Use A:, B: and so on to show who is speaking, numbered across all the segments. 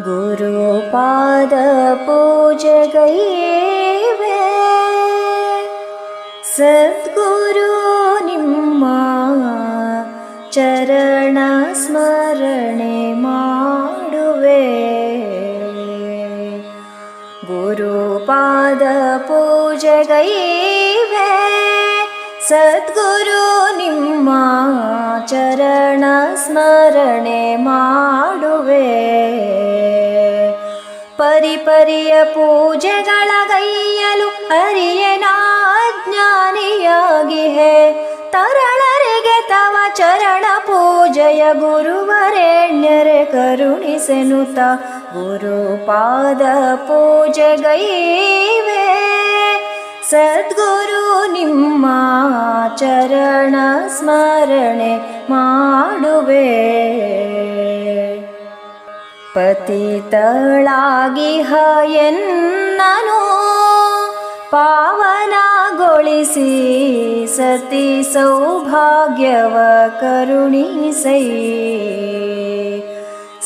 A: ಗುರುಪಾದ ಪೂಜೆಗೈವೆ ಸದ್ಗುರು ನಿಮ್ಮ ಚರಣ ಸ್ಮರಣೆ ಮಾಡುವೆ. ಗುರುಪಾದ ಪೂಜೆಗೈವೆ ಸದ್ಗುರು ನಿಮ್ಮ ಚರಣ ಸ್ಮರಣೆ ಮಾಡುವೆ. ಪರಿಪರಿಯ ಪೂಜೆಗಳ ಗೈಯಲು ಅರಿಯನಾಜ್ಞಾನಿಯಾಗಿಹೆ. ತರಳರಿಗೆ ತವ ಚರಣ ಪೂಜೆಯ ಗುರುವರೆಣ್ಯರೆ ಕರುಣಿಸೆನುತ. ಗುರುಪಾದ ಪೂಜೆಗೈವೆ ಸದ್ಗುರು ನಿಮ್ಮ ಚರಣ ಸ್ಮರಣೆ ಮಾಡುವೆ. ಪತಿತಳಾಗಿಹ ಎನ್ನನು ಪಾವನಗೊಳಿಸಿ ಸತಿ ಸೌಭಾಗ್ಯವ ಕರುಣಿಸೈ.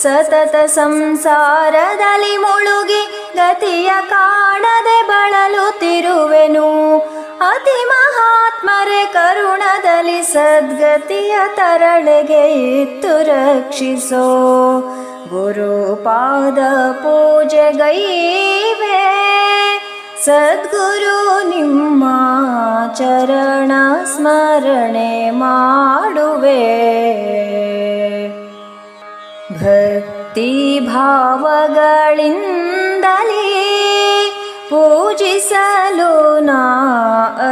A: ಸತತ ಸಂಸಾರದಲ್ಲಿ ಮುಳುಗಿ ಗತಿಯ ಕಾಣದೆ ಬಳಲುತ್ತಿರುವೆನು. ಅತಿ ಮಹಾತ್ಮರೆ ಕರುಣದಲ್ಲಿ ಸದ್ಗತಿಯ ತರಳೆಗೆ ಇತ್ತು ರಕ್ಷಿಸೋ. ಗುರುಪಾದ ಪೂಜೆಗೈವೆ ಸದ್ಗುರು ನಿಮ್ಮ ಚರಣ ಸ್ಮರಣೆ ಮಾಡುವೆ. ಭಕ್ತಿ ಭಾವಗಳಿಂದಲೇ ಪೂಜಿಸಲು ನಾ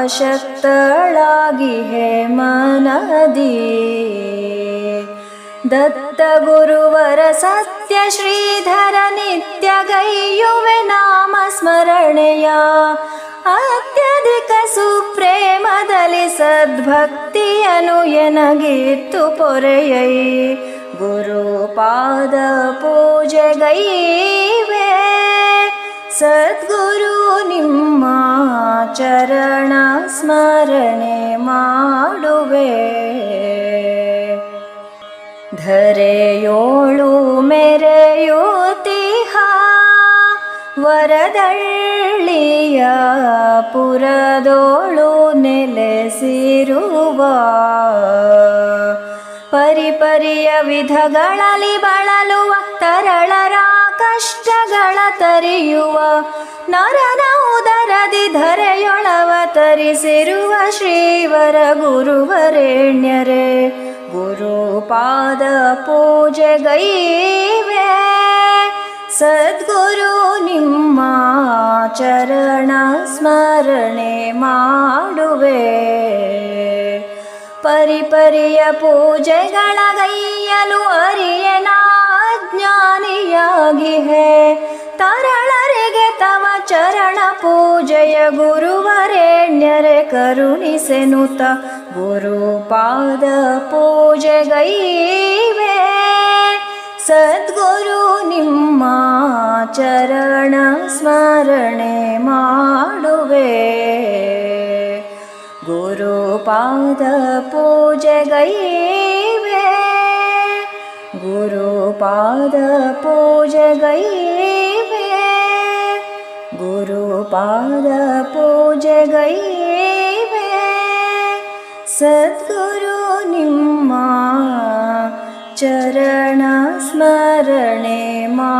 A: ಅಶಕ್ತಳಾಗಿಹೆ ಮನದಿ. ದತ್ತ ಗುರುವರ ಸತ್ಯ ಶ್ರೀಧರ ನಿತ್ಯ ಗೈಯುವೆ ನಾಮ ಸ್ಮರಣೆಯ. ಅತ್ಯಧಿಕ ಸುಪ್ರೇಮದಲ್ಲಿ ಸದ್ಭಕ್ತಿಯನು ಎನಗಿತ್ತು ಪೊರೆಯೈ. ಗುರುಪಾದ ಪೂಜೆಗೈವೆ ಸದ್ಗುರು ನಿಮ್ಮ ಚರಣ ಸ್ಮರಣೆ ಮಾಡುವೆ. ಧರೆಯೋಳು ಮೆರೆಯುತ್ತಿಹ ವರದಳ್ಳಿಯ ಪುರದೋಳು ನೆಲೆಸಿರುವ. ಪರಿಪರಿಯ ವಿಧಗಳಲ್ಲಿ ಬಳಲುವ ತರಳರ ಕಷ್ಟಗಳ ತರಿಯುವ. ನರನ ಉದರದಿ ಧರೆಯೊಳವ ತರಿಸಿರುವ ಶ್ರೀವರ ಗುರುವರೆಣ್ಯರೇ. ಗುರುಪಾದ ಪೂಜೆಗೈವೆ ಸದ್ಗುರು ನಿಮ್ಮ ಚರಣ ಸ್ಮರಣೆ ಮಾಡುವೆ. ಪರಿಪರಿಯ ಪೂಜೆಗಳ ಗೈಯಲು ಅರಿಯನಾಜ್ಞಾನಿಯಾಗಿಹೆ. ತರಳರಿಗೆ ತವ ಚರಣ ಪೂಜೆಯ ಗುರುವರೆಣ್ಯರೆ ಕರುಣಿಸೆನುತ. ಗುರುಪಾದ ಪೂಜೆಗೈವೆ ಸದ್ಗುರು ನಿಮ್ಮ ಚರಣ ಸ್ಮರಣೆ ಮಾಡುವೆ. ಗುರುಪಾದ ಪೂಜೆಗೈವೆ ಗುರುಪಾದ ಪೂಜೆಗೈವೆ ಗುರುಪಾದ ಪೂಜೆಗೈವೆ ಸದ್ಗುರು ನಿಮ್ಮ ಚರಣ ಸ್ಮರಣೆ ಮಾ